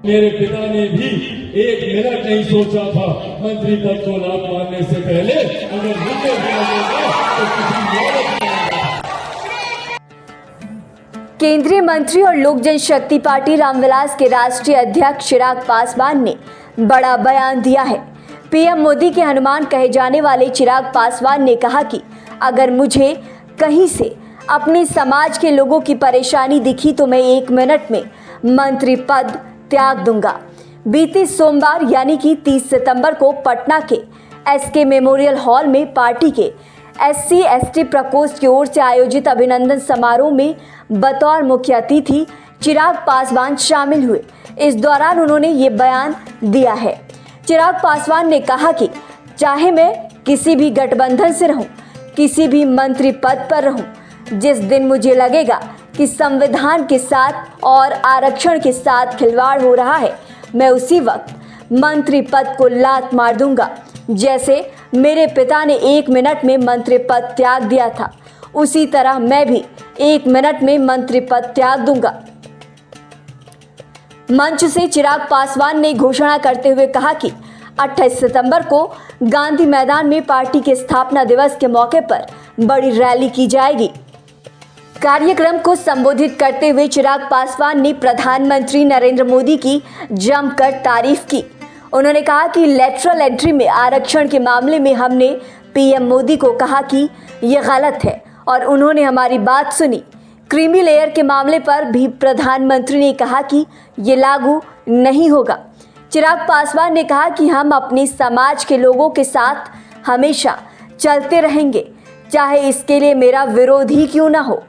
मेरे पिता ने भी एक मिनट नहीं सोचा था मंत्री पद को लात मारने से पहले अगर मुझे दिया जाएगा तो किसी और केंद्रीय मंत्री और लोक जनशक्ति पार्टी रामविलास के राष्ट्रीय अध्यक्ष चिराग पासवान ने बड़ा बयान दिया है। पीएम मोदी के हनुमान कहे जाने वाले चिराग पासवान ने कहा कि अगर मुझे कहीं से अपने समाज के लोगों की परेशानी दिखी तो मैं 1 मिनट में मंत्री पद त्याग दूंगा। बीते सोमवार यानी कि 30 सितंबर को पटना के एसके मेमोरियल हॉल में पार्टी के SC/ST प्रकोष्ठ की ओर से आयोजित अभिनंदन समारोह में बतौर मुख्य अतिथि चिराग पासवान शामिल हुए। इस दौरान उन्होंने ये बयान दिया है। चिराग पासवान ने कहा कि चाहे मैं किसी भी गठबंधन से रहूं, किसी भी मंत्री पद पर रहूं, जिस दिन मुझे लगेगा कि संविधान के साथ और आरक्षण के साथ खिलवाड़ हो रहा है, मैं उसी वक्त मंत्री पद को लात मार दूंगा। जैसे मेरे पिता ने 1 मिनट में मंत्री पद त्याग दिया था, उसी तरह मैं भी 1 मिनट में मंत्री पद त्याग दूंगा। मंच से चिराग पासवान ने घोषणा करते हुए कहा कि 28 सितंबर को गांधी मैदान में पार्टी के स्थापना दिवस के मौके पर बड़ी रैली की जाएगी। कार्यक्रम को संबोधित करते हुए चिराग पासवान ने प्रधानमंत्री नरेंद्र मोदी की जमकर तारीफ की। उन्होंने कहा कि लेटरल एंट्री में आरक्षण के मामले में हमने पीएम मोदी को कहा कि ये गलत है और उन्होंने हमारी बात सुनी। क्रीमी लेयर के मामले पर भी प्रधानमंत्री ने कहा कि ये लागू नहीं होगा। चिराग पासवान ने कहा कि हम अपने समाज के लोगों के साथ हमेशा चलते रहेंगे, चाहे इसके लिए मेरा विरोध ही क्यों ना हो।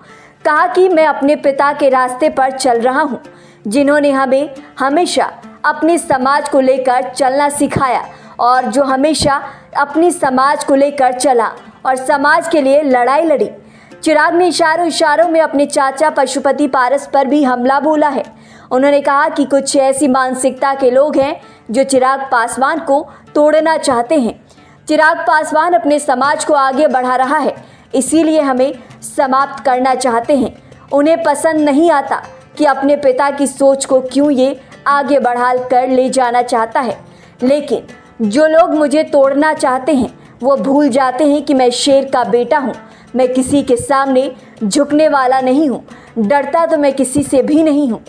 कहा कि मैं अपने पिता के रास्ते पर चल रहा हूं, जिन्होंने हमें हमेशा अपने समाज को लेकर चलना सिखाया और जो हमेशा अपने समाज को लेकर चला और समाज के लिए लड़ाई लड़ी। चिराग ने इशारों में अपने चाचा पशुपति पारस पर भी हमला बोला है। उन्होंने कहा कि कुछ ऐसी मानसिकता के लोग हैं जो चिराग पासवान को तोड़ना चाहते हैं। चिराग पासवान अपने समाज को आगे बढ़ा रहा है, इसीलिए हमें समाप्त करना चाहते हैं। उन्हें पसंद नहीं आता कि अपने पिता की सोच को क्यों ये आगे बढ़ा कर ले जाना चाहता है, लेकिन जो लोग मुझे तोड़ना चाहते हैं वो भूल जाते हैं कि मैं शेर का बेटा हूँ। मैं किसी के सामने झुकने वाला नहीं हूँ, डरता तो मैं किसी से भी नहीं हूँ।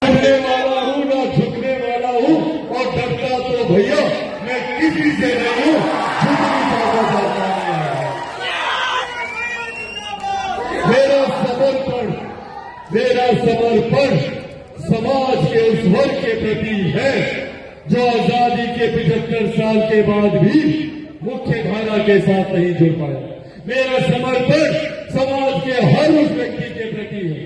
झुकने वाला हूँ और डरता तो भैया मैं किसी से नहीं हूँ। मेरा समर्पण समाज के उस वर्ग के प्रति है जो आजादी के 75 साल के बाद भी मुख्य धारा के साथ नहीं जुड़ पाया। मेरा समर्पण समाज के हर उस व्यक्ति के प्रति है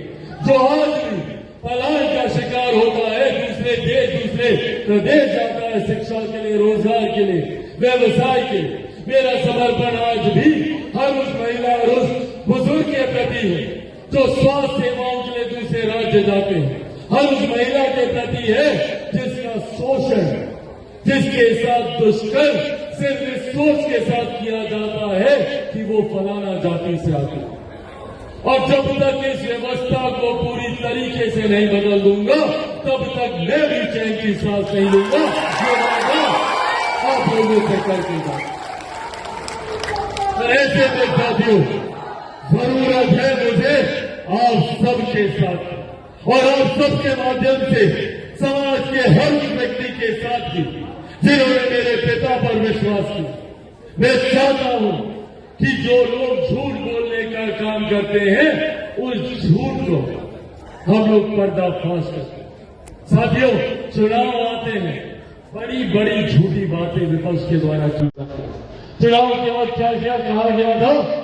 जो आज भी पलायन का शिकार होता है, दूसरे देश दूसरे प्रदेश जाता है शिक्षा के लिए, रोजगार के लिए, व्यवसाय के लिए। मेरा समर्पण आज भी हर उस महिला और उस बुजुर्ग के प्रति है जो स्वास्थ्य सेवाओं के लिए दूसरे राज्य जाते हैं। हर उस महिला के प्रति है जिसका शोषण, जिसके साथ दुष्कर्म सिर्फ इस सोच के साथ किया जाता है कि वो फलाना जाति से आते हैं। और जब तक इस व्यवस्था को पूरी तरीके से नहीं बदल दूंगा तब तक मैं भी चैन की सांस नहीं लूंगा। ये वादा आप लोगों से करके जाए। ऐसे में साथियों जरूरत है मुझे आप सबके साथ और आप सबके माध्यम से समाज के हर व्यक्ति के साथ भी जिन्होंने मेरे पिता पर विश्वास किया। मैं चाहता हूं कि जो लोग झूठ बोलने का काम करते हैं उस झूठ को हम लोग पर्दाफाश करते हैं। साथियों चुनाव आते हैं, बड़ी बड़ी झूठी बातें विपक्ष के द्वारा की जाती है। चुनाव के वक्त क्या क्या कहा गया था